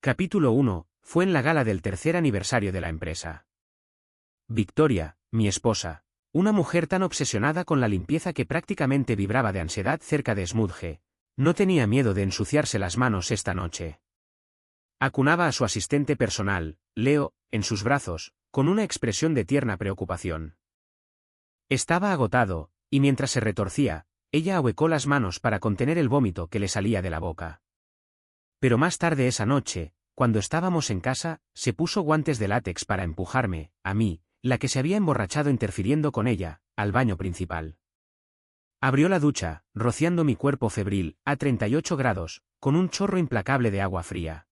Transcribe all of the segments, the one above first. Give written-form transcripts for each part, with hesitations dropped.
Capítulo 1. Fue en la gala del tercer aniversario de la empresa. Victoria, mi esposa, una mujer tan obsesionada con la limpieza que prácticamente vibraba de ansiedad cerca de Smudge, no tenía miedo de ensuciarse las manos esta noche. Acunaba a su asistente personal, Leo, en sus brazos, con una expresión de tierna preocupación. Estaba agotado, y mientras se retorcía, ella ahuecó las manos para contener el vómito que le salía de la boca. Pero más tarde esa noche, cuando estábamos en casa, se puso guantes de látex para empujarme, a mí, la que se había emborrachado interfiriendo con ella, al baño principal. Abrió la ducha, rociando mi cuerpo febril, a 38 grados, con un chorro implacable de agua fría.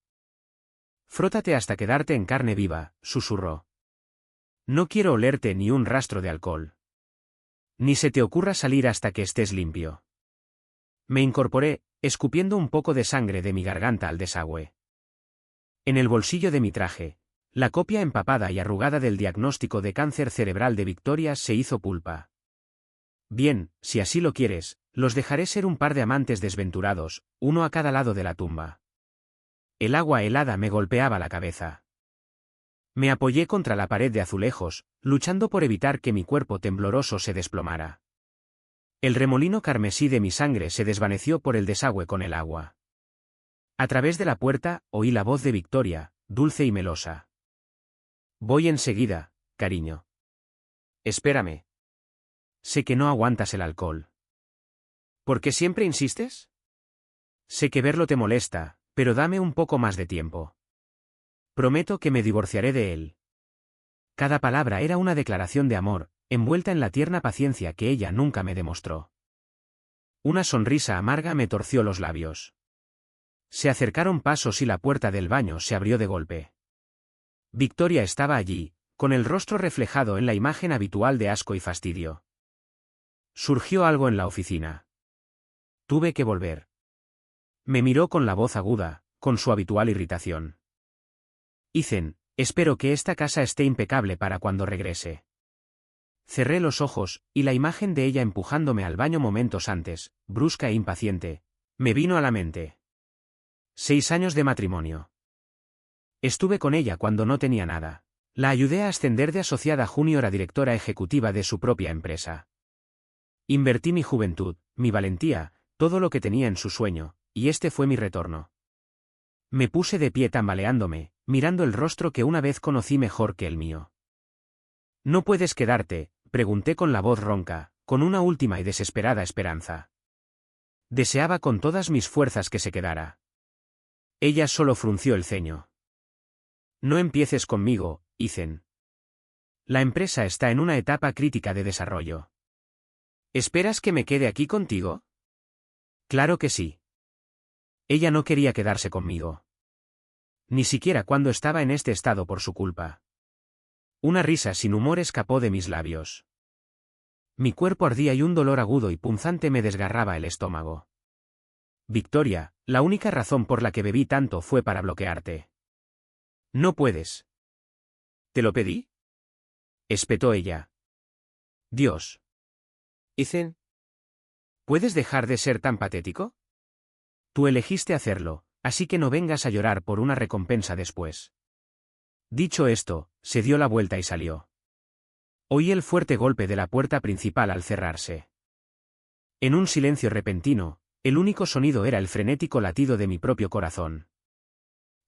«Frótate hasta quedarte en carne viva», susurró. «No quiero olerte ni un rastro de alcohol. Ni se te ocurra salir hasta que estés limpio». Me incorporé, escupiendo un poco de sangre de mi garganta al desagüe. En el bolsillo de mi traje, la copia empapada y arrugada del diagnóstico de cáncer cerebral de Victoria se hizo pulpa. Bien, si así lo quieres, los dejaré ser un par de amantes desventurados, uno a cada lado de la tumba. El agua helada me golpeaba la cabeza. Me apoyé contra la pared de azulejos, luchando por evitar que mi cuerpo tembloroso se desplomara. El remolino carmesí de mi sangre se desvaneció por el desagüe con el agua. A través de la puerta, oí la voz de Victoria, dulce y melosa. «Voy enseguida, cariño. Espérame. Sé que no aguantas el alcohol. ¿Por qué siempre insistes? Sé que verlo te molesta, pero dame un poco más de tiempo. Prometo que me divorciaré de él». Cada palabra era una declaración de amor, envuelta en la tierna paciencia que ella nunca me demostró. Una sonrisa amarga me torció los labios. Se acercaron pasos y la puerta del baño se abrió de golpe. Victoria estaba allí, con el rostro reflejado en la imagen habitual de asco y fastidio. Surgió algo en la oficina. Tuve que volver. Me miró con la voz aguda, con su habitual irritación. «Ethan, espero que esta casa esté impecable para cuando regrese». Cerré los ojos, y la imagen de ella empujándome al baño momentos antes, brusca e impaciente, me vino a la mente. 6 años de matrimonio. Estuve con ella cuando no tenía nada. La ayudé a ascender de asociada junior a directora ejecutiva de su propia empresa. Invertí mi juventud, mi valentía, todo lo que tenía en su sueño, y este fue mi retorno. Me puse de pie tambaleándome, mirando el rostro que una vez conocí mejor que el mío. «¿No puedes quedarte?», pregunté con la voz ronca, con una última y desesperada esperanza. Deseaba con todas mis fuerzas que se quedara. Ella solo frunció el ceño. «No empieces conmigo, Ethan. La empresa está en una etapa crítica de desarrollo». «¿Esperas que me quede aquí contigo?» «Claro que sí». Ella no quería quedarse conmigo. Ni siquiera cuando estaba en este estado por su culpa. Una risa sin humor escapó de mis labios. Mi cuerpo ardía y un dolor agudo y punzante me desgarraba el estómago. «Victoria, la única razón por la que bebí tanto fue para bloquearte». «No puedes». «¿Te lo pedí?», espetó ella. «Dios. Ethan, ¿puedes dejar de ser tan patético? Tú elegiste hacerlo, así que no vengas a llorar por una recompensa después». Dicho esto, se dio la vuelta y salió. Oí el fuerte golpe de la puerta principal al cerrarse. En un silencio repentino, el único sonido era el frenético latido de mi propio corazón.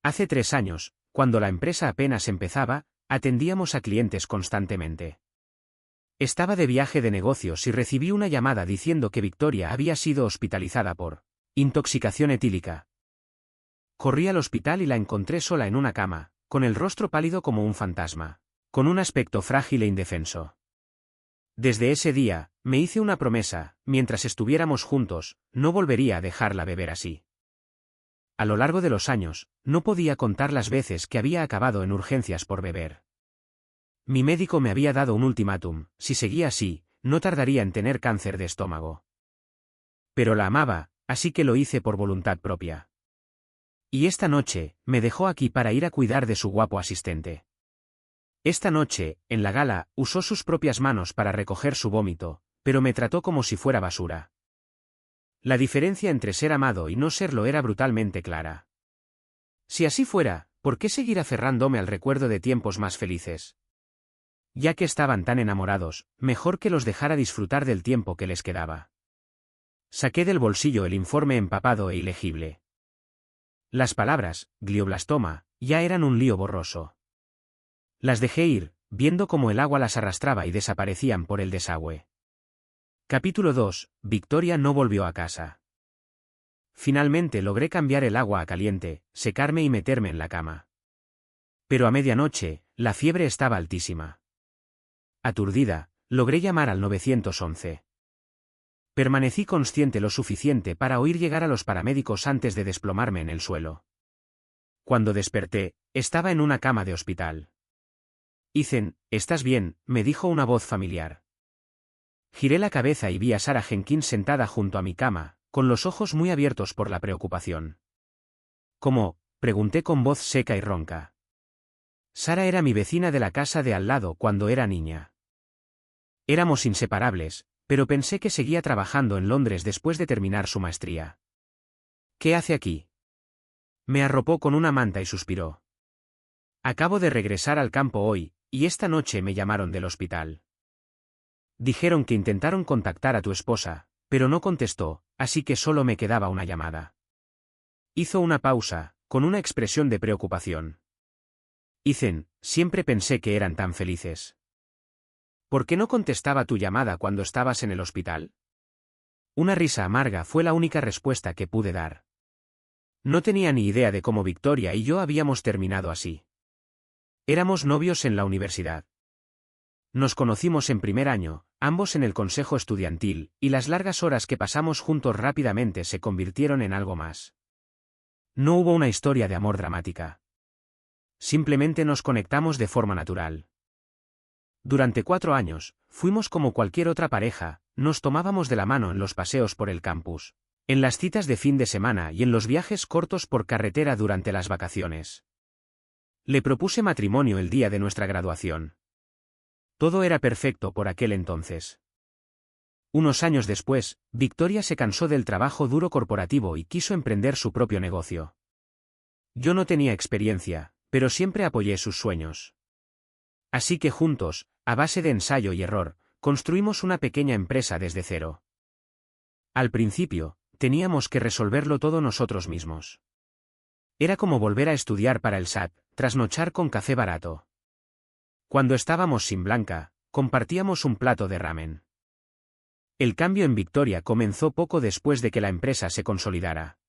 Hace 3 años, cuando la empresa apenas empezaba, atendíamos a clientes constantemente. Estaba de viaje de negocios y recibí una llamada diciendo que Victoria había sido hospitalizada por intoxicación etílica. Corrí al hospital y la encontré sola en una cama, con el rostro pálido como un fantasma, con un aspecto frágil e indefenso. Desde ese día, me hice una promesa: mientras estuviéramos juntos, no volvería a dejarla beber así. A lo largo de los años, no podía contar las veces que había acabado en urgencias por beber. Mi médico me había dado un ultimátum: si seguía así, no tardaría en tener cáncer de estómago. Pero la amaba, así que lo hice por voluntad propia. Y esta noche, me dejó aquí para ir a cuidar de su guapo asistente. Esta noche, en la gala, usó sus propias manos para recoger su vómito, pero me trató como si fuera basura. La diferencia entre ser amado y no serlo era brutalmente clara. Si así fuera, ¿por qué seguir aferrándome al recuerdo de tiempos más felices? Ya que estaban tan enamorados, mejor que los dejara disfrutar del tiempo que les quedaba. Saqué del bolsillo el informe empapado e ilegible. Las palabras, glioblastoma, ya eran un lío borroso. Las dejé ir, viendo cómo el agua las arrastraba y desaparecían por el desagüe. Capítulo 2. Victoria no volvió a casa. Finalmente logré cambiar el agua a caliente, secarme y meterme en la cama. Pero a medianoche, la fiebre estaba altísima. Aturdida, logré llamar al 911. Permanecí consciente lo suficiente para oír llegar a los paramédicos antes de desplomarme en el suelo. Cuando desperté, estaba en una cama de hospital. Ethan, ¿estás bien?, me dijo una voz familiar. Giré la cabeza y vi a Sarah Jenkins sentada junto a mi cama, con los ojos muy abiertos por la preocupación. ¿Cómo?, pregunté con voz seca y ronca. Sarah era mi vecina de la casa de al lado cuando era niña. Éramos inseparables, pero pensé que seguía trabajando en Londres después de terminar su maestría. ¿Qué hace aquí? Me arropó con una manta y suspiró. Acabo de regresar al campo hoy, y esta noche me llamaron del hospital. Dijeron que intentaron contactar a tu esposa, pero no contestó, así que solo me quedaba una llamada. Hizo una pausa, con una expresión de preocupación. Ethan, siempre pensé que eran tan felices. ¿Por qué no contestaba tu llamada cuando estabas en el hospital? Una risa amarga fue la única respuesta que pude dar. No tenía ni idea de cómo Victoria y yo habíamos terminado así. Éramos novios en la universidad. Nos conocimos en primer año, ambos en el consejo estudiantil, y las largas horas que pasamos juntos rápidamente se convirtieron en algo más. No hubo una historia de amor dramática. Simplemente nos conectamos de forma natural. Durante 4 años, fuimos como cualquier otra pareja, nos tomábamos de la mano en los paseos por el campus, en las citas de fin de semana y en los viajes cortos por carretera durante las vacaciones. Le propuse matrimonio el día de nuestra graduación. Todo era perfecto por aquel entonces. Unos años después, Victoria se cansó del trabajo duro corporativo y quiso emprender su propio negocio. Yo no tenía experiencia, pero siempre apoyé sus sueños. Así que juntos, a base de ensayo y error, construimos una pequeña empresa desde cero. Al principio, teníamos que resolverlo todo nosotros mismos. Era como volver a estudiar para el SAT, trasnochar con café barato. Cuando estábamos sin Blanca, compartíamos un plato de ramen. El cambio en Victoria comenzó poco después de que la empresa se consolidara.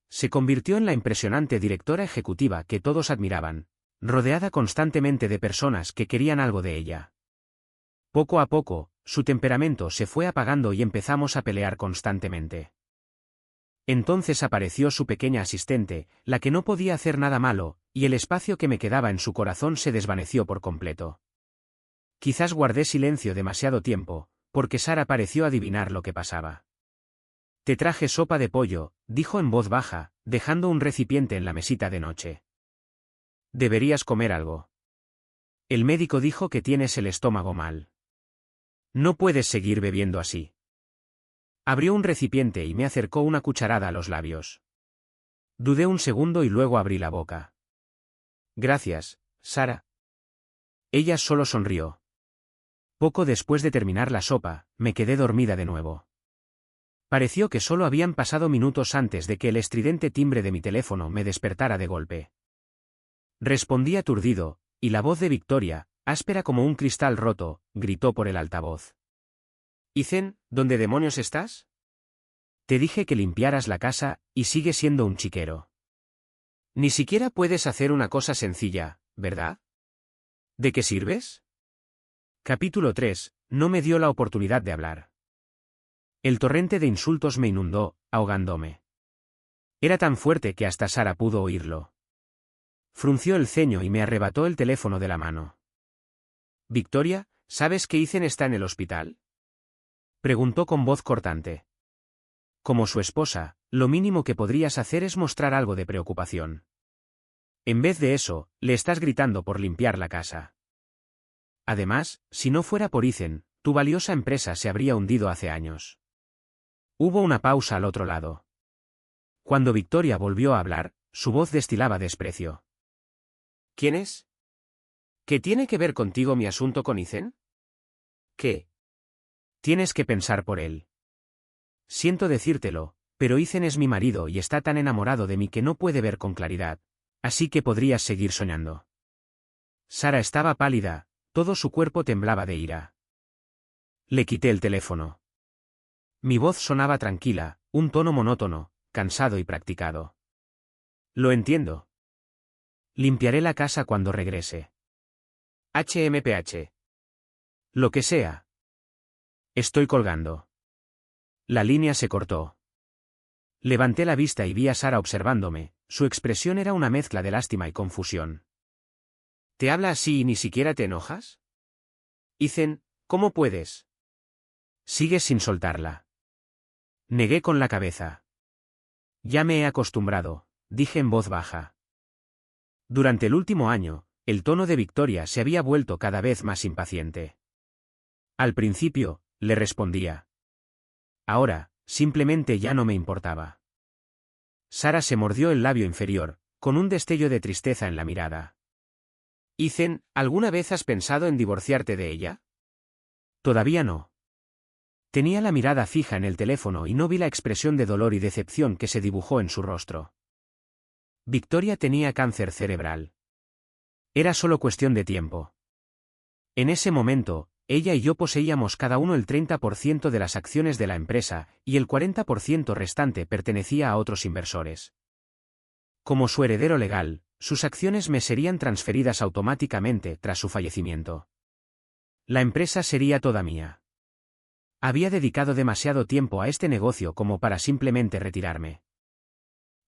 Se convirtió en la impresionante directora ejecutiva que todos admiraban, rodeada constantemente de personas que querían algo de ella. Poco a poco, su temperamento se fue apagando y empezamos a pelear constantemente. Entonces apareció su pequeña asistente, la que no podía hacer nada malo, y el espacio que me quedaba en su corazón se desvaneció por completo. Quizás guardé silencio demasiado tiempo, porque Sarah pareció adivinar lo que pasaba. Te traje sopa de pollo, dijo en voz baja, dejando un recipiente en la mesita de noche. Deberías comer algo. El médico dijo que tienes el estómago mal. No puedes seguir bebiendo así. Abrió un recipiente y me acercó una cucharada a los labios. Dudé un segundo y luego abrí la boca. Gracias, Sarah. Ella solo sonrió. Poco después de terminar la sopa, me quedé dormida de nuevo. Pareció que solo habían pasado minutos antes de que el estridente timbre de mi teléfono me despertara de golpe. Respondí aturdido, y la voz de Victoria, áspera como un cristal roto, gritó por el altavoz. Ethan, ¿dónde demonios estás? Te dije que limpiaras la casa, y sigue siendo un chiquero. Ni siquiera puedes hacer una cosa sencilla, ¿verdad? ¿De qué sirves? Capítulo 3. No me dio la oportunidad de hablar. El torrente de insultos me inundó, ahogándome. Era tan fuerte que hasta Sarah pudo oírlo. Frunció el ceño y me arrebató el teléfono de la mano. Victoria, ¿sabes que Ethan está en el hospital? Preguntó con voz cortante. Como su esposa, lo mínimo que podrías hacer es mostrar algo de preocupación. En vez de eso, le estás gritando por limpiar la casa. Además, si no fuera por Ethan, tu valiosa empresa se habría hundido hace años. Hubo una pausa al otro lado. Cuando Victoria volvió a hablar, Su voz destilaba desprecio. ¿Quién es? ¿Qué tiene que ver contigo mi asunto con Ethan? ¿Qué? Tienes que pensar por él. Siento decírtelo, pero Ethan es mi marido y está tan enamorado de mí que no puede ver con claridad. Así que podrías seguir soñando. Sara estaba pálida, todo su cuerpo temblaba de ira. Le quité el teléfono. Mi voz sonaba tranquila, un tono monótono, cansado y practicado. Lo entiendo. Limpiaré la casa cuando regrese. HMPH. Lo que sea. Estoy colgando. La línea se cortó. Levanté la vista y vi a Sara observándome, su expresión era una mezcla de lástima y confusión. ¿Te habla así y ni siquiera te enojas? Ethan, ¿cómo puedes? Sigues sin soltarla. Negué con la cabeza. Ya me he acostumbrado, dije en voz baja. Durante el último año, el tono de Victoria se había vuelto cada vez más impaciente. Al principio, le respondía. Ahora, simplemente ya no me importaba. Sara se mordió el labio inferior, con un destello de tristeza en la mirada. Ethan, ¿alguna vez has pensado en divorciarte de ella? Todavía no. Tenía la mirada fija en el teléfono y no vi la expresión de dolor y decepción que se dibujó en su rostro. Victoria tenía cáncer cerebral. Era solo cuestión de tiempo. En ese momento, ella y yo poseíamos cada uno el 30% de las acciones de la empresa, y el 40% restante pertenecía a otros inversores. Como su heredero legal, sus acciones me serían transferidas automáticamente tras su fallecimiento. La empresa sería toda mía. Había dedicado demasiado tiempo a este negocio como para simplemente retirarme.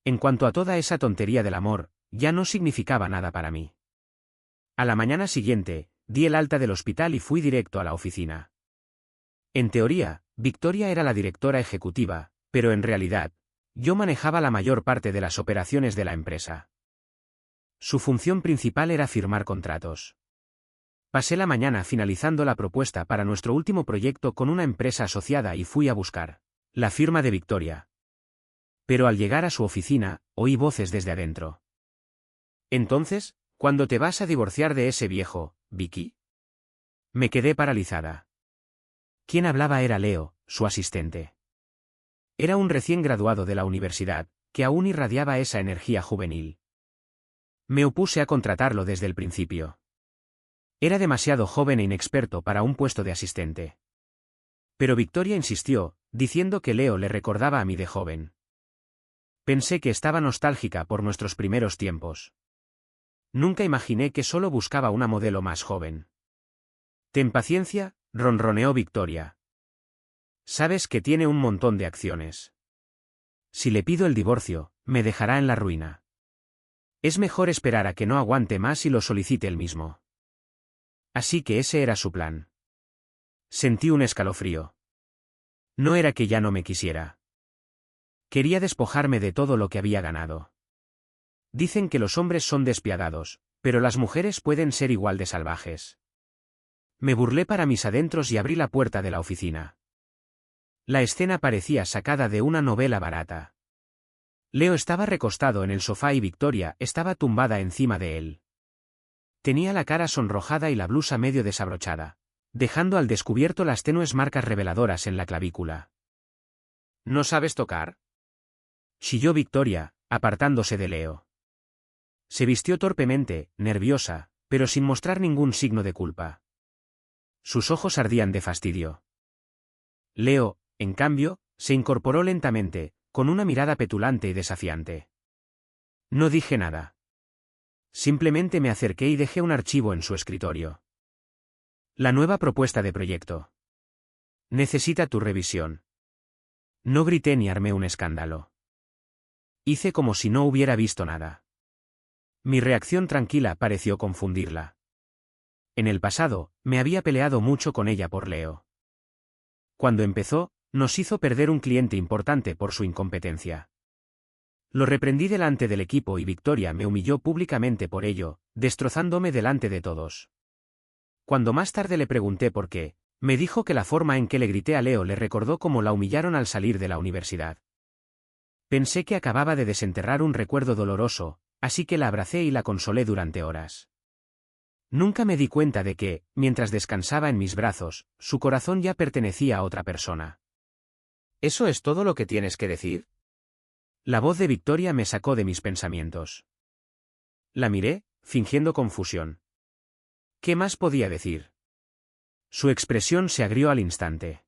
En cuanto a toda esa tontería del amor, ya no significaba nada para mí. A la mañana siguiente, di el alta del hospital y fui directo a la oficina. En teoría, Victoria era la directora ejecutiva, pero en realidad, yo manejaba la mayor parte de las operaciones de la empresa. Su función principal era firmar contratos. Pasé la mañana finalizando la propuesta para nuestro último proyecto con una empresa asociada y fui a buscar la firma de Victoria. Pero al llegar a su oficina, oí voces desde adentro. Entonces, ¿cuándo te vas a divorciar de ese viejo, Vicky? Me quedé paralizada. Quien hablaba era Leo, su asistente. Era un recién graduado de la universidad, que aún irradiaba esa energía juvenil. Me opuse a contratarlo desde el principio. Era demasiado joven e inexperto para un puesto de asistente. Pero Victoria insistió, diciendo que Leo le recordaba a mí de joven. Pensé que estaba nostálgica por nuestros primeros tiempos. Nunca imaginé que solo buscaba una modelo más joven. Ten paciencia, ronroneó Victoria. Sabes que tiene un montón de acciones. Si le pido el divorcio, me dejará en la ruina. Es mejor esperar a que no aguante más y lo solicite él mismo. Así que ese era su plan. Sentí un escalofrío. No era que ya no me quisiera. Quería despojarme de todo lo que había ganado. Dicen que los hombres son despiadados, pero las mujeres pueden ser igual de salvajes. Me burlé para mis adentros y abrí la puerta de la oficina. La escena parecía sacada de una novela barata. Leo estaba recostado en el sofá y Victoria estaba tumbada encima de él. Tenía la cara sonrojada y la blusa medio desabrochada, dejando al descubierto las tenues marcas reveladoras en la clavícula. ¿No sabes tocar?, chilló Victoria, apartándose de Leo. Se vistió torpemente, nerviosa, pero sin mostrar ningún signo de culpa. Sus ojos ardían de fastidio. Leo, en cambio, se incorporó lentamente, con una mirada petulante y desafiante. No dije nada. Simplemente me acerqué y dejé un archivo en su escritorio. La nueva propuesta de proyecto. Necesita tu revisión. No grité ni armé un escándalo. Hice como si no hubiera visto nada. Mi reacción tranquila pareció confundirla. En el pasado, me había peleado mucho con ella por Leo. Cuando empezó, nos hizo perder un cliente importante por su incompetencia. Lo reprendí delante del equipo y Victoria me humilló públicamente por ello, destrozándome delante de todos. Cuando más tarde le pregunté por qué, me dijo que la forma en que le grité a Leo le recordó cómo la humillaron al salir de la universidad. Pensé que acababa de desenterrar un recuerdo doloroso, así que la abracé y la consolé durante horas. Nunca me di cuenta de que, mientras descansaba en mis brazos, su corazón ya pertenecía a otra persona. ¿Eso es todo lo que tienes que decir? La voz de Victoria me sacó de mis pensamientos. La miré, fingiendo confusión. ¿Qué más podía decir? Su expresión se agrió al instante.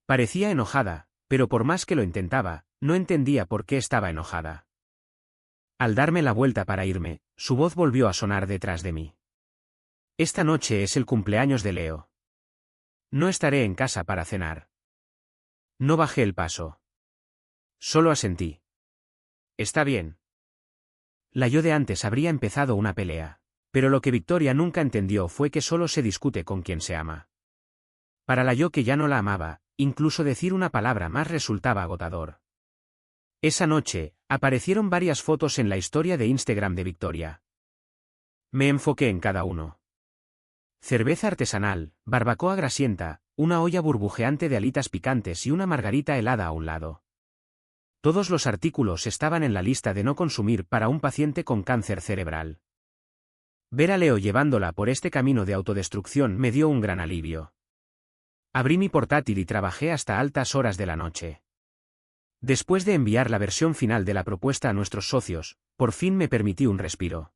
Parecía enojada, pero por más que lo intentaba, no entendía por qué estaba enojada. Al darme la vuelta para irme, su voz volvió a sonar detrás de mí. Esta noche es el cumpleaños de Leo. No estaré en casa para cenar. No bajé el paso. Solo asentí. Está bien. La yo de antes habría empezado una pelea, pero lo que Victoria nunca entendió fue que solo se discute con quien se ama. Para la yo que ya no la amaba, incluso decir una palabra más resultaba agotador. Esa noche, aparecieron varias fotos en la historia de Instagram de Victoria. Me enfoqué en cada uno. Cerveza artesanal, barbacoa grasienta, una olla burbujeante de alitas picantes y una margarita helada a un lado. Todos los artículos estaban en la lista de no consumir para un paciente con cáncer cerebral. Ver a Leo llevándola por este camino de autodestrucción me dio un gran alivio. Abrí mi portátil y trabajé hasta altas horas de la noche. Después de enviar la versión final de la propuesta a nuestros socios, por fin me permití un respiro.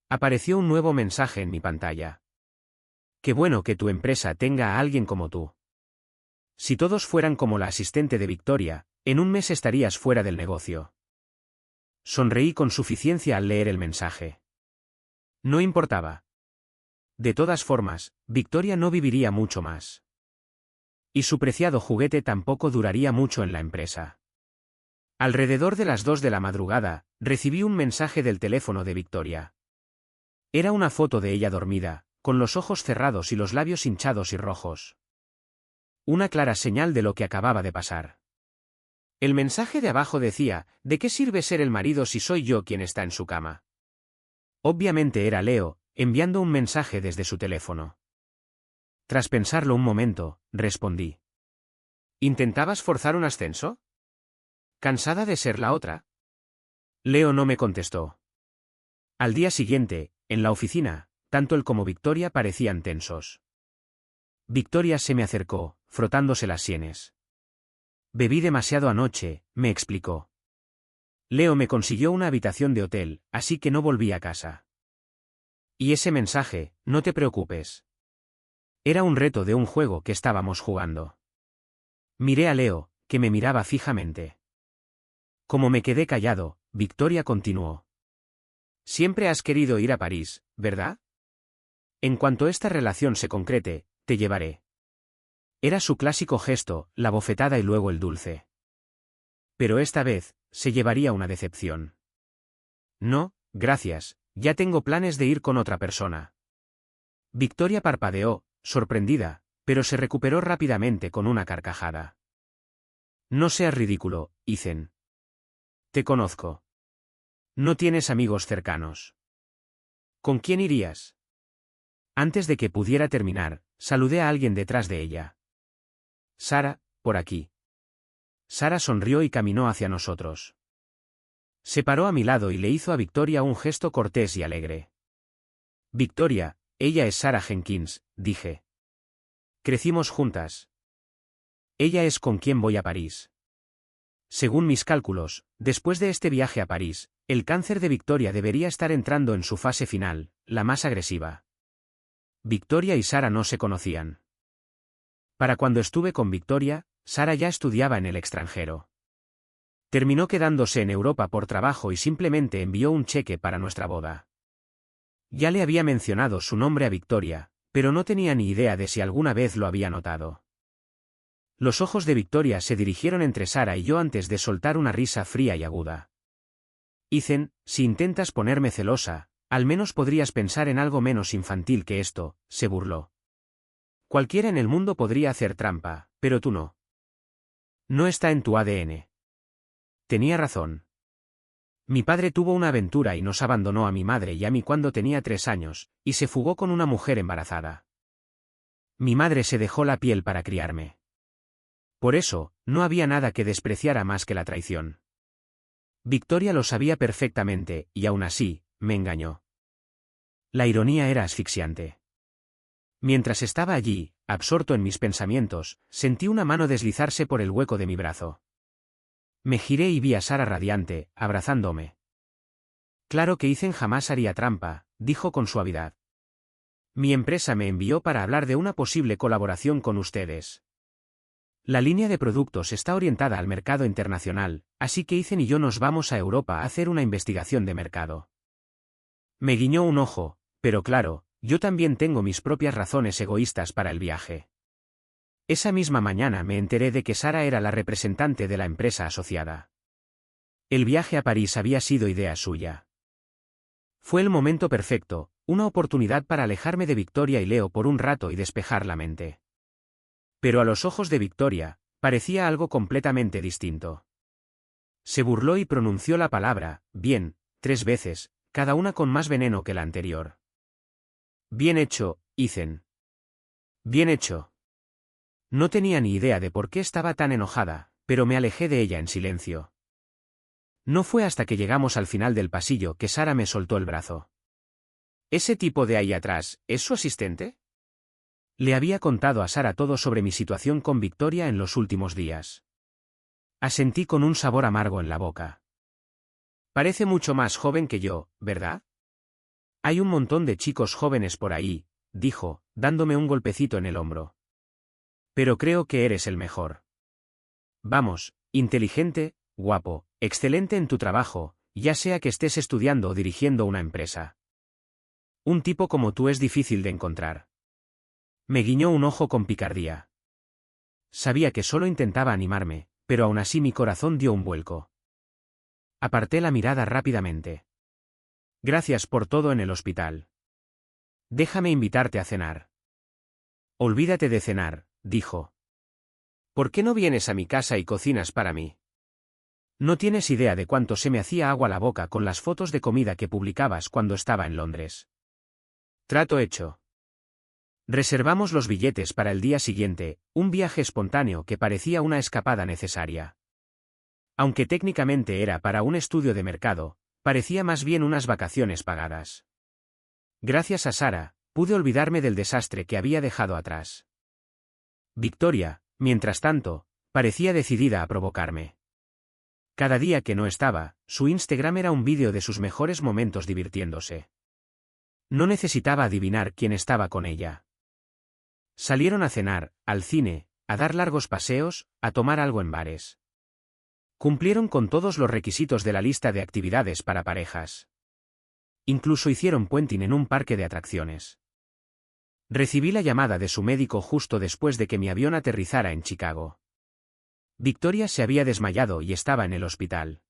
Apareció un nuevo mensaje en mi pantalla. Qué bueno que tu empresa tenga a alguien como tú. Si todos fueran como la asistente de Victoria, en un mes estarías fuera del negocio. Sonreí con suficiencia al leer el mensaje. No importaba. De todas formas, Victoria no viviría mucho más. Y su preciado juguete tampoco duraría mucho en la empresa. Alrededor de las 2 de la madrugada, recibí un mensaje del teléfono de Victoria. Era una foto de ella dormida, con los ojos cerrados y los labios hinchados y rojos. Una clara señal de lo que acababa de pasar. El mensaje de abajo decía, ¿de qué sirve ser el marido si soy yo quien está en su cama? Obviamente era Leo, enviando un mensaje desde su teléfono. Tras pensarlo un momento, respondí. ¿Intentabas forzar un ascenso? ¿Cansada de ser la otra? Leo no me contestó. Al día siguiente, en la oficina, tanto él como Victoria parecían tensos. Victoria se me acercó, frotándose las sienes. Bebí demasiado anoche, me explicó. Leo me consiguió una habitación de hotel, así que no volví a casa. Y ese mensaje, no te preocupes. Era un reto de un juego que estábamos jugando. Miré a Leo, que me miraba fijamente. Como me quedé callado, Victoria continuó. Siempre has querido ir a París, ¿verdad? En cuanto esta relación se concrete, te llevaré. Era su clásico gesto, la bofetada y luego el dulce. Pero esta vez, se llevaría una decepción. No, gracias, ya tengo planes de ir con otra persona. Victoria parpadeó, sorprendida, pero se recuperó rápidamente con una carcajada. No seas ridículo, Ethan. Te conozco. No tienes amigos cercanos. ¿Con quién irías? Antes de que pudiera terminar, saludé a alguien detrás de ella. Sara, por aquí. Sara sonrió y caminó hacia nosotros. Se paró a mi lado y le hizo a Victoria un gesto cortés y alegre. Victoria, ella es Sara Jenkins, dije. Crecimos juntas. Ella es con quien voy a París. Según mis cálculos, después de este viaje a París, el cáncer de Victoria debería estar entrando en su fase final, la más agresiva. Victoria y Sara no se conocían. Para cuando estuve con Victoria, Sara ya estudiaba en el extranjero. Terminó quedándose en Europa por trabajo y simplemente envió un cheque para nuestra boda. Ya le había mencionado su nombre a Victoria, pero no tenía ni idea de si alguna vez lo había notado. Los ojos de Victoria se dirigieron entre Sara y yo antes de soltar una risa fría y aguda. Ethan, si intentas ponerme celosa, al menos podrías pensar en algo menos infantil que esto, se burló. Cualquiera en el mundo podría hacer trampa, pero tú no. No está en tu ADN. Tenía razón. Mi padre tuvo una aventura y nos abandonó a mi madre y a mí cuando tenía 3 años, y se fugó con una mujer embarazada. Mi madre se dejó la piel para criarme. Por eso, no había nada que despreciara más que la traición. Victoria lo sabía perfectamente, y aún así, me engañó. La ironía era asfixiante. Mientras estaba allí, absorto en mis pensamientos, sentí una mano deslizarse por el hueco de mi brazo. Me giré y vi a Sara radiante, abrazándome. Claro que Ethan jamás haría trampa, dijo con suavidad. Mi empresa me envió para hablar de una posible colaboración con ustedes. La línea de productos está orientada al mercado internacional, así que Ethan y yo nos vamos a Europa a hacer una investigación de mercado. Me guiñó un ojo, pero claro, yo también tengo mis propias razones egoístas para el viaje. Esa misma mañana me enteré de que Sara era la representante de la empresa asociada. El viaje a París había sido idea suya. Fue el momento perfecto, una oportunidad para alejarme de Victoria y Leo por un rato y despejar la mente. Pero a los ojos de Victoria, parecía algo completamente distinto. Se burló y pronunció la palabra, bien, 3 veces, cada una con más veneno que la anterior. Bien hecho, Ethan. Bien hecho. No tenía ni idea de por qué estaba tan enojada, pero me alejé de ella en silencio. No fue hasta que llegamos al final del pasillo que Sara me soltó el brazo. ¿Ese tipo de ahí atrás es su asistente? Le había contado a Sara todo sobre mi situación con Victoria en los últimos días. Asentí con un sabor amargo en la boca. Parece mucho más joven que yo, ¿verdad? Hay un montón de chicos jóvenes por ahí, dijo, dándome un golpecito en el hombro. Pero creo que eres el mejor. Vamos, inteligente, guapo, excelente en tu trabajo, ya sea que estés estudiando o dirigiendo una empresa. Un tipo como tú es difícil de encontrar. Me guiñó un ojo con picardía. Sabía que solo intentaba animarme, pero aún así mi corazón dio un vuelco. Aparté la mirada rápidamente. Gracias por todo en el hospital. Déjame invitarte a cenar. Olvídate de cenar, dijo. ¿Por qué no vienes a mi casa y cocinas para mí? No tienes idea de cuánto se me hacía agua la boca con las fotos de comida que publicabas cuando estaba en Londres. Trato hecho. Reservamos los billetes para el día siguiente, un viaje espontáneo que parecía una escapada necesaria. Aunque técnicamente era para un estudio de mercado, parecía más bien unas vacaciones pagadas. Gracias a Sara, pude olvidarme del desastre que había dejado atrás. Victoria, mientras tanto, parecía decidida a provocarme. Cada día que no estaba, su Instagram era un vídeo de sus mejores momentos divirtiéndose. No necesitaba adivinar quién estaba con ella. Salieron a cenar, al cine, a dar largos paseos, a tomar algo en bares. Cumplieron con todos los requisitos de la lista de actividades para parejas. Incluso hicieron puenting en un parque de atracciones. Recibí la llamada de su médico justo después de que mi avión aterrizara en Chicago. Victoria se había desmayado y estaba en el hospital.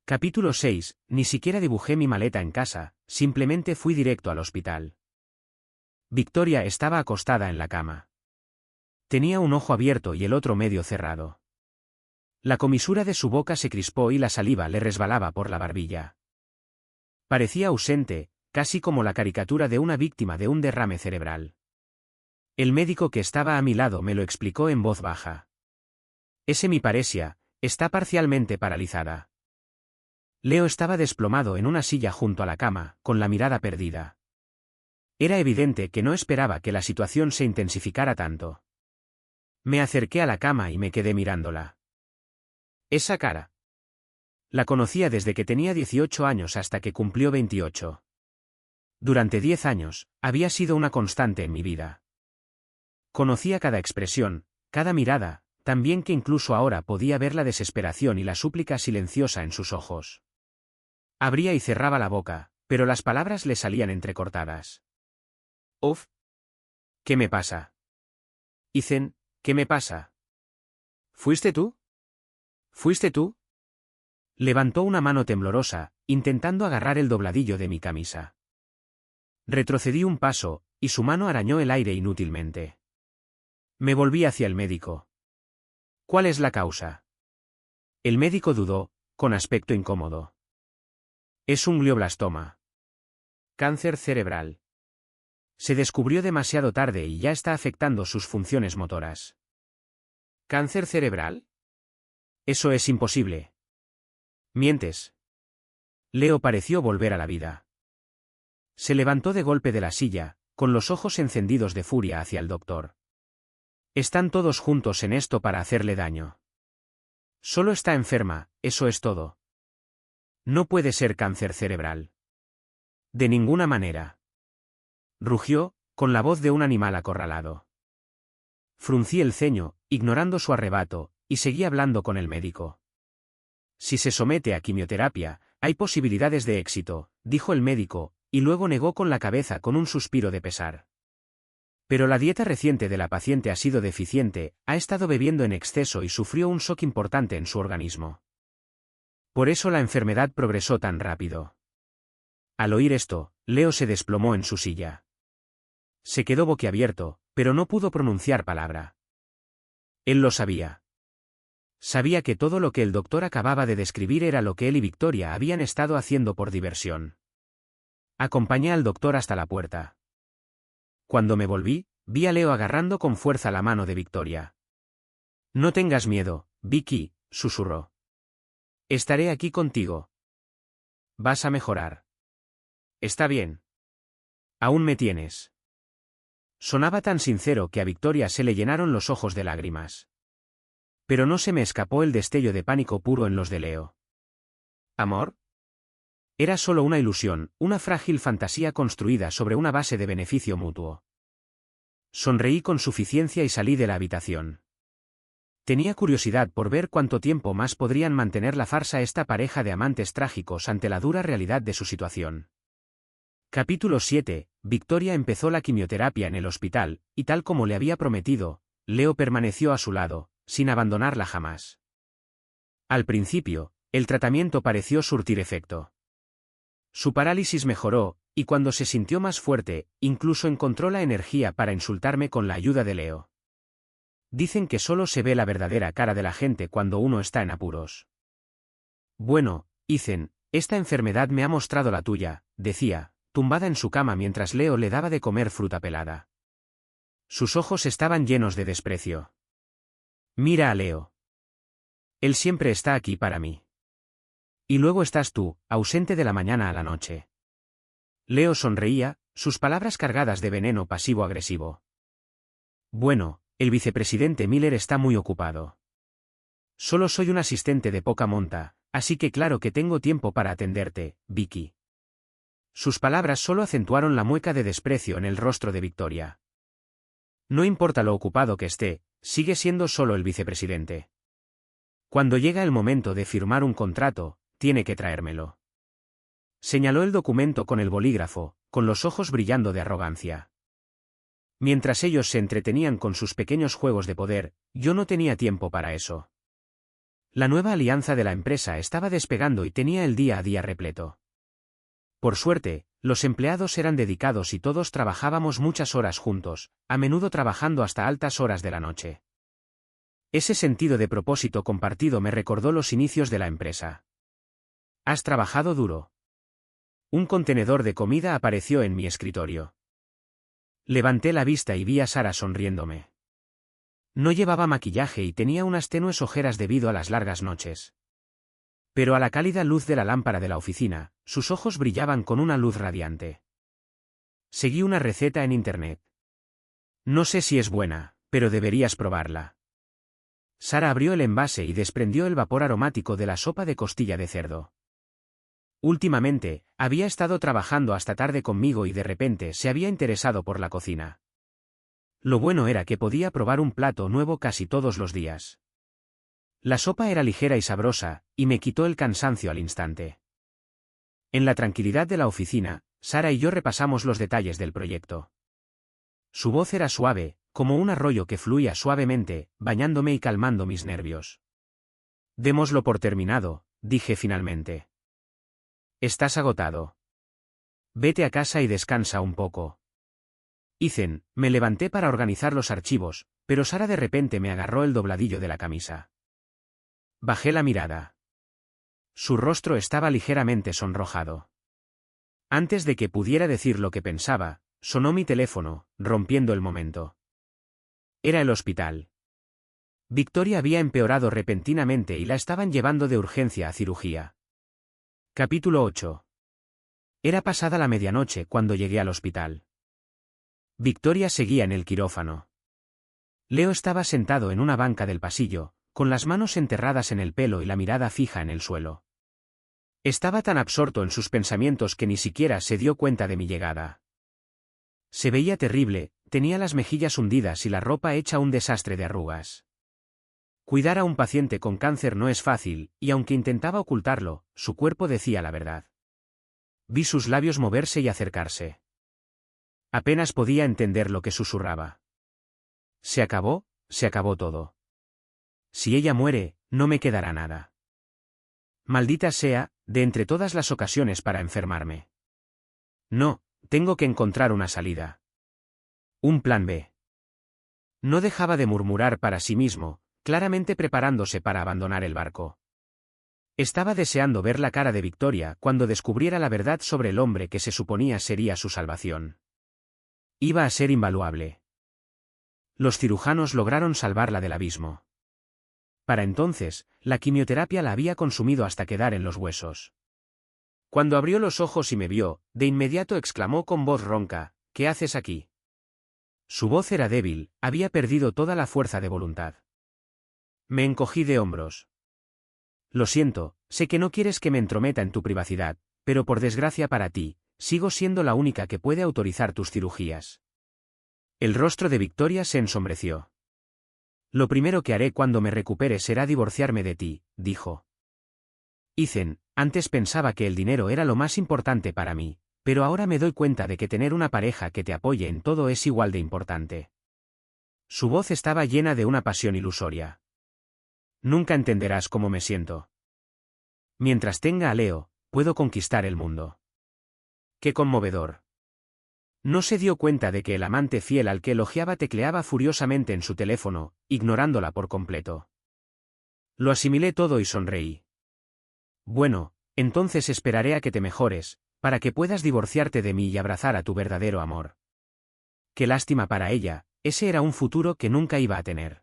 Capítulo 6. Ni siquiera dibujé mi maleta en casa, simplemente fui directo al hospital. Victoria estaba acostada en la cama. Tenía un ojo abierto y el otro medio cerrado. La comisura de su boca se crispó y la saliva le resbalaba por la barbilla. Parecía ausente, casi como la caricatura de una víctima de un derrame cerebral. El médico que estaba a mi lado me lo explicó en voz baja. Es hemiparesia, está parcialmente paralizada. Leo estaba desplomado en una silla junto a la cama, con la mirada perdida. Era evidente que no esperaba que la situación se intensificara tanto. Me acerqué a la cama y me quedé mirándola. Esa cara. La conocía desde que tenía 18 años hasta que cumplió 28. Durante 10 años, había sido una constante en mi vida. Conocía cada expresión, cada mirada, tan bien que incluso ahora podía ver la desesperación y la súplica silenciosa en sus ojos. Abría y cerraba la boca, pero las palabras le salían entrecortadas. Uf. ¿Qué me pasa? Ethan, ¿qué me pasa? ¿Fuiste tú? ¿Fuiste tú? Levantó una mano temblorosa, intentando agarrar el dobladillo de mi camisa. Retrocedí un paso, y su mano arañó el aire inútilmente. Me volví hacia el médico. ¿Cuál es la causa? El médico dudó, con aspecto incómodo. Es un glioblastoma. Cáncer cerebral. Se descubrió demasiado tarde y ya está afectando sus funciones motoras. ¿Cáncer cerebral? Eso es imposible. Mientes. Leo pareció volver a la vida. Se levantó de golpe de la silla, con los ojos encendidos de furia hacia el doctor. Están todos juntos en esto para hacerle daño. Solo está enferma, eso es todo. No puede ser cáncer cerebral. De ninguna manera. Rugió, con la voz de un animal acorralado. Fruncí el ceño, ignorando su arrebato, y seguí hablando con el médico. Si se somete a quimioterapia, hay posibilidades de éxito, dijo el médico, y luego negó con la cabeza con un suspiro de pesar. Pero la dieta reciente de la paciente ha sido deficiente, ha estado bebiendo en exceso y sufrió un shock importante en su organismo. Por eso la enfermedad progresó tan rápido. Al oír esto, Leo se desplomó en su silla. Se quedó boquiabierto, pero no pudo pronunciar palabra. Él lo sabía. Sabía que todo lo que el doctor acababa de describir era lo que él y Victoria habían estado haciendo por diversión. Acompañé al doctor hasta la puerta. Cuando me volví, vi a Leo agarrando con fuerza la mano de Victoria. No tengas miedo, Vicky, susurró. Estaré aquí contigo. Vas a mejorar. Está bien. Aún me tienes. Sonaba tan sincero que a Victoria se le llenaron los ojos de lágrimas. Pero no se me escapó el destello de pánico puro en los de Leo. ¿Amor? Era solo una ilusión, una frágil fantasía construida sobre una base de beneficio mutuo. Sonreí con suficiencia y salí de la habitación. Tenía curiosidad por ver cuánto tiempo más podrían mantener la farsa esta pareja de amantes trágicos ante la dura realidad de su situación. Capítulo 7. Victoria empezó la quimioterapia en el hospital, y tal como le había prometido, Leo permaneció a su lado, sin abandonarla jamás. Al principio, el tratamiento pareció surtir efecto. Su parálisis mejoró, y cuando se sintió más fuerte, incluso encontró la energía para insultarme con la ayuda de Leo. Dicen que solo se ve la verdadera cara de la gente cuando uno está en apuros. Bueno, Ethan, esta enfermedad me ha mostrado la tuya, decía, tumbada en su cama mientras Leo le daba de comer fruta pelada. Sus ojos estaban llenos de desprecio. Mira a Leo. Él siempre está aquí para mí. Y luego estás tú, ausente de la mañana a la noche. Leo sonreía, sus palabras cargadas de veneno pasivo-agresivo. Bueno, el vicepresidente Miller está muy ocupado. Solo soy un asistente de poca monta, así que claro que tengo tiempo para atenderte, Vicky. Sus palabras solo acentuaron la mueca de desprecio en el rostro de Victoria. No importa lo ocupado que esté, sigue siendo solo el vicepresidente. Cuando llega el momento de firmar un contrato, tiene que traérmelo. Señaló el documento con el bolígrafo, con los ojos brillando de arrogancia. Mientras ellos se entretenían con sus pequeños juegos de poder, yo no tenía tiempo para eso. La nueva alianza de la empresa estaba despegando y tenía el día a día repleto. Por suerte, los empleados eran dedicados y todos trabajábamos muchas horas juntos, a menudo trabajando hasta altas horas de la noche. Ese sentido de propósito compartido me recordó los inicios de la empresa. ¿Has trabajado duro? Un contenedor de comida apareció en mi escritorio. Levanté la vista y vi a Sara sonriéndome. No llevaba maquillaje y tenía unas tenues ojeras debido a las largas noches. Pero a la cálida luz de la lámpara de la oficina, sus ojos brillaban con una luz radiante. Seguí una receta en internet. No sé si es buena, pero deberías probarla. Sara abrió el envase y desprendió el vapor aromático de la sopa de costilla de cerdo. Últimamente, había estado trabajando hasta tarde conmigo y de repente se había interesado por la cocina. Lo bueno era que podía probar un plato nuevo casi todos los días. La sopa era ligera y sabrosa, y me quitó el cansancio al instante. En la tranquilidad de la oficina, Sara y yo repasamos los detalles del proyecto. Su voz era suave, como un arroyo que fluía suavemente, bañándome y calmando mis nervios. Démoslo por terminado, dije finalmente. Estás agotado. Vete a casa y descansa un poco. Ethan, me levanté para organizar los archivos, pero Sara de repente me agarró el dobladillo de la camisa. Bajé la mirada. Su rostro estaba ligeramente sonrojado. Antes de que pudiera decir lo que pensaba, sonó mi teléfono, rompiendo el momento. Era el hospital. Victoria había empeorado repentinamente y la estaban llevando de urgencia a cirugía. Capítulo 8. Era pasada la medianoche cuando llegué al hospital. Victoria seguía en el quirófano. Leo estaba sentado en una banca del pasillo, con las manos enterradas en el pelo y la mirada fija en el suelo. Estaba tan absorto en sus pensamientos que ni siquiera se dio cuenta de mi llegada. Se veía terrible, tenía las mejillas hundidas y la ropa hecha un desastre de arrugas. Cuidar a un paciente con cáncer no es fácil, y aunque intentaba ocultarlo, su cuerpo decía la verdad. Vi sus labios moverse y acercarse. Apenas podía entender lo que susurraba. Se acabó todo. Si ella muere, no me quedará nada. Maldita sea, de entre todas las ocasiones para enfermarme. No, tengo que encontrar una salida. Un plan B. No dejaba de murmurar para sí mismo, claramente preparándose para abandonar el barco. Estaba deseando ver la cara de Victoria cuando descubriera la verdad sobre el hombre que se suponía sería su salvación. Iba a ser invaluable. Los cirujanos lograron salvarla del abismo. Para entonces, la quimioterapia la había consumido hasta quedar en los huesos. Cuando abrió los ojos y me vio, de inmediato exclamó con voz ronca: «¿Qué haces aquí?». Su voz era débil, había perdido toda la fuerza de voluntad. Me encogí de hombros. Lo siento, sé que no quieres que me entrometa en tu privacidad, pero por desgracia para ti, sigo siendo la única que puede autorizar tus cirugías. El rostro de Victoria se ensombreció. Lo primero que haré cuando me recupere será divorciarme de ti, dijo. Ethan, antes pensaba que el dinero era lo más importante para mí, pero ahora me doy cuenta de que tener una pareja que te apoye en todo es igual de importante. Su voz estaba llena de una pasión ilusoria. Nunca entenderás cómo me siento. Mientras tenga a Leo, puedo conquistar el mundo. ¡Qué conmovedor! No se dio cuenta de que el amante fiel al que elogiaba tecleaba furiosamente en su teléfono, ignorándola por completo. Lo asimilé todo y sonreí. Bueno, entonces esperaré a que te mejores, para que puedas divorciarte de mí y abrazar a tu verdadero amor. Qué lástima para ella, ese era un futuro que nunca iba a tener.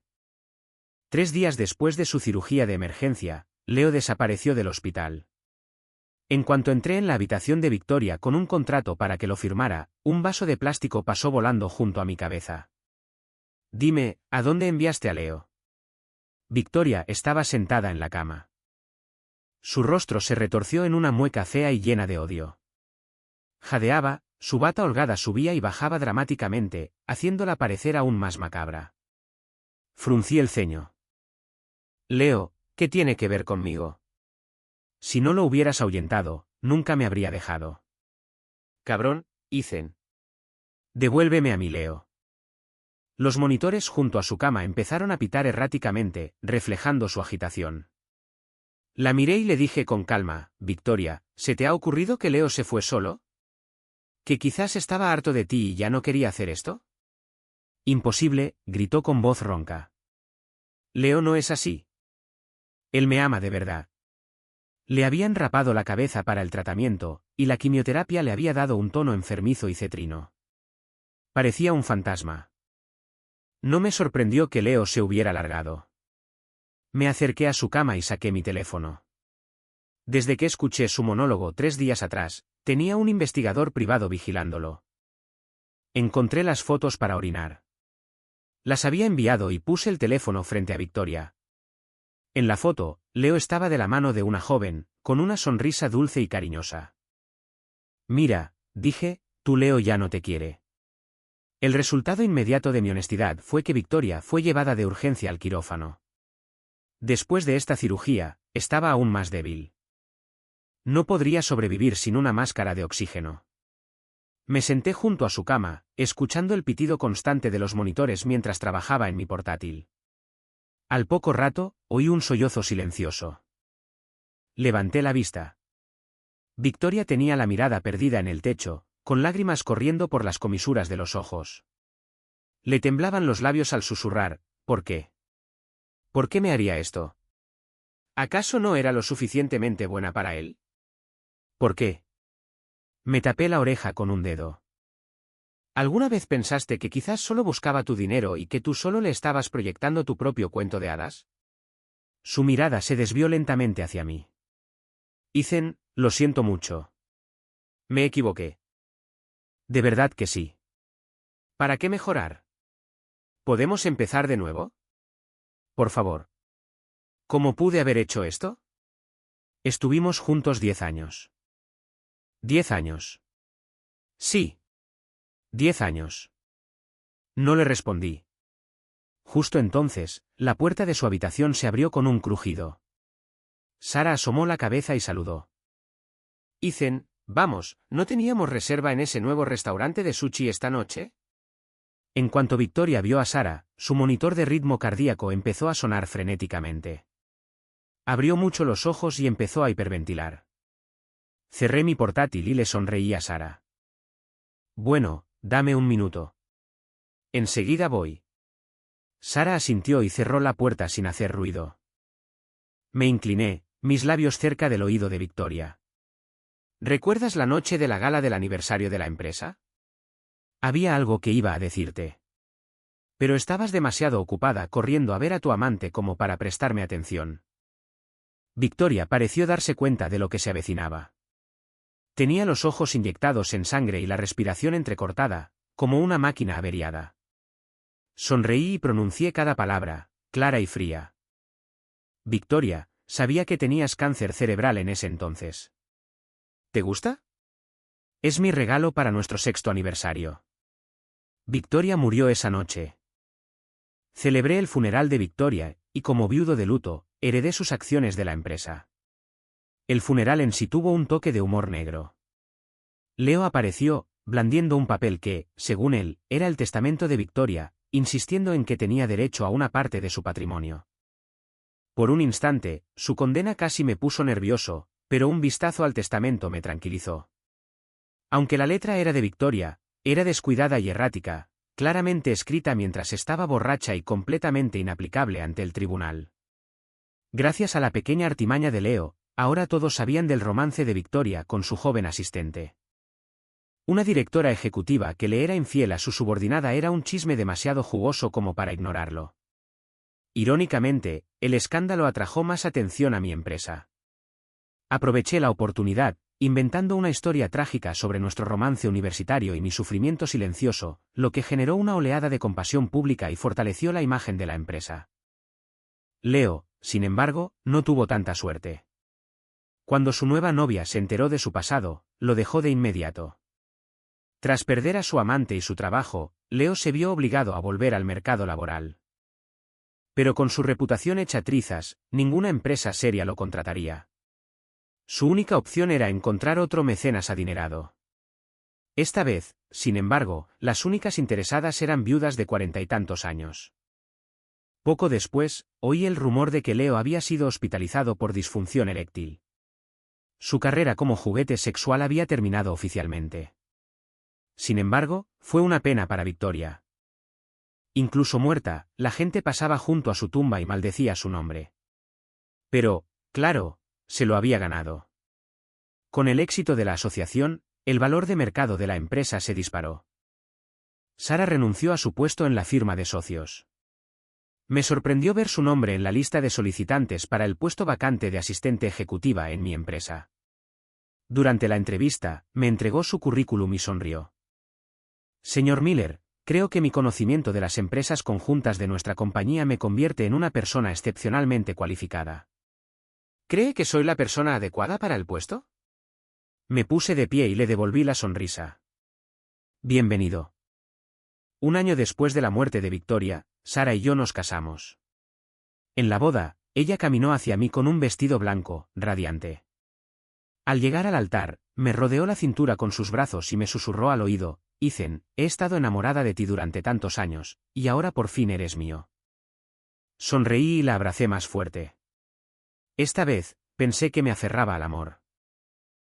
3 días después de su cirugía de emergencia, Leo desapareció del hospital. En cuanto entré en la habitación de Victoria con un contrato para que lo firmara, un vaso de plástico pasó volando junto a mi cabeza. Dime, ¿a dónde enviaste a Leo? Victoria estaba sentada en la cama. Su rostro se retorció en una mueca fea y llena de odio. Jadeaba, su bata holgada subía y bajaba dramáticamente, haciéndola parecer aún más macabra. Fruncí el ceño. Leo, ¿qué tiene que ver conmigo? Si no lo hubieras ahuyentado, nunca me habría dejado. Cabrón, Ethan. Devuélveme a mi Leo. Los monitores junto a su cama empezaron a pitar erráticamente, reflejando su agitación. La miré y le dije con calma: Victoria, ¿se te ha ocurrido que Leo se fue solo? ¿Que quizás estaba harto de ti y ya no quería hacer esto? Imposible, gritó con voz ronca. Leo no es así. Él me ama de verdad. Le habían rapado la cabeza para el tratamiento, y la quimioterapia le había dado un tono enfermizo y cetrino. Parecía un fantasma. No me sorprendió que Leo se hubiera largado. Me acerqué a su cama y saqué mi teléfono. Desde que escuché su monólogo 3 días atrás, tenía un investigador privado vigilándolo. Encontré las fotos para orinar. Las había enviado y puse el teléfono frente a Victoria. En la foto, Leo estaba de la mano de una joven, con una sonrisa dulce y cariñosa. Mira, dije, tu Leo ya no te quiere. El resultado inmediato de mi honestidad fue que Victoria fue llevada de urgencia al quirófano. Después de esta cirugía, estaba aún más débil. No podría sobrevivir sin una máscara de oxígeno. Me senté junto a su cama, escuchando el pitido constante de los monitores mientras trabajaba en mi portátil. Al poco rato, oí un sollozo silencioso. Levanté la vista. Victoria tenía la mirada perdida en el techo, con lágrimas corriendo por las comisuras de los ojos. Le temblaban los labios al susurrar: ¿por qué? ¿Por qué me haría esto? ¿Acaso no era lo suficientemente buena para él? ¿Por qué? Me tapé la oreja con un dedo. ¿Alguna vez pensaste que quizás solo buscaba tu dinero y que tú solo le estabas proyectando tu propio cuento de hadas? Su mirada se desvió lentamente hacia mí. Ethan, lo siento mucho. Me equivoqué. De verdad que sí. ¿Para qué mejorar? ¿Podemos empezar de nuevo? Por favor. ¿Cómo pude haber hecho esto? Estuvimos juntos 10 años. 10 años. Sí. 10 años. No le respondí. Justo entonces, la puerta de su habitación se abrió con un crujido. Sara asomó la cabeza y saludó. Ethan, vamos, ¿no teníamos reserva en ese nuevo restaurante de sushi esta noche? En cuanto Victoria vio a Sara, su monitor de ritmo cardíaco empezó a sonar frenéticamente. Abrió mucho los ojos y empezó a hiperventilar. Cerré mi portátil y le sonreí a Sara. Bueno, dame un minuto. Enseguida voy. Sara asintió y cerró la puerta sin hacer ruido. Me incliné, mis labios cerca del oído de Victoria. ¿Recuerdas la noche de la gala del aniversario de la empresa? Había algo que iba a decirte. Pero estabas demasiado ocupada corriendo a ver a tu amante como para prestarme atención. Victoria pareció darse cuenta de lo que se avecinaba. Tenía los ojos inyectados en sangre y la respiración entrecortada, como una máquina averiada. Sonreí y pronuncié cada palabra, clara y fría. Victoria, sabía que tenías cáncer cerebral en ese entonces. ¿Te gusta? Es mi regalo para nuestro 6º aniversario. Victoria murió esa noche. Celebré el funeral de Victoria, y como viudo de luto, heredé sus acciones de la empresa. El funeral en sí tuvo un toque de humor negro. Leo apareció, blandiendo un papel que, según él, era el testamento de Victoria, insistiendo en que tenía derecho a una parte de su patrimonio. Por un instante, su condena casi me puso nervioso, pero un vistazo al testamento me tranquilizó. Aunque la letra era de Victoria, era descuidada y errática, claramente escrita mientras estaba borracha y completamente inaplicable ante el tribunal. Gracias a la pequeña artimaña de Leo, ahora todos sabían del romance de Victoria con su joven asistente. Una directora ejecutiva que le era infiel a su subordinada era un chisme demasiado jugoso como para ignorarlo. Irónicamente, el escándalo atrajo más atención a mi empresa. Aproveché la oportunidad, inventando una historia trágica sobre nuestro romance universitario y mi sufrimiento silencioso, lo que generó una oleada de compasión pública y fortaleció la imagen de la empresa. Leo, sin embargo, no tuvo tanta suerte. Cuando su nueva novia se enteró de su pasado, lo dejó de inmediato. Tras perder a su amante y su trabajo, Leo se vio obligado a volver al mercado laboral. Pero con su reputación hecha trizas, ninguna empresa seria lo contrataría. Su única opción era encontrar otro mecenas adinerado. Esta vez, sin embargo, las únicas interesadas eran viudas de 40 y tantos años. Poco después, oí el rumor de que Leo había sido hospitalizado por disfunción eréctil. Su carrera como juguete sexual había terminado oficialmente. Sin embargo, fue una pena para Victoria. Incluso muerta, la gente pasaba junto a su tumba y maldecía su nombre. Pero, claro, se lo había ganado. Con el éxito de la asociación, el valor de mercado de la empresa se disparó. Sara renunció a su puesto en la firma de socios. Me sorprendió ver su nombre en la lista de solicitantes para el puesto vacante de asistente ejecutiva en mi empresa. Durante la entrevista, me entregó su currículum y sonrió. Señor Miller, creo que mi conocimiento de las empresas conjuntas de nuestra compañía me convierte en una persona excepcionalmente cualificada. ¿Cree que soy la persona adecuada para el puesto? Me puse de pie y le devolví la sonrisa. Bienvenido. Un año después de la muerte de Victoria, Sara y yo nos casamos. En la boda, ella caminó hacia mí con un vestido blanco, radiante. Al llegar al altar, me rodeó la cintura con sus brazos y me susurró al oído: Ethan, he estado enamorada de ti durante tantos años, y ahora por fin eres mío. Sonreí y la abracé más fuerte. Esta vez, pensé que me aferraba al amor.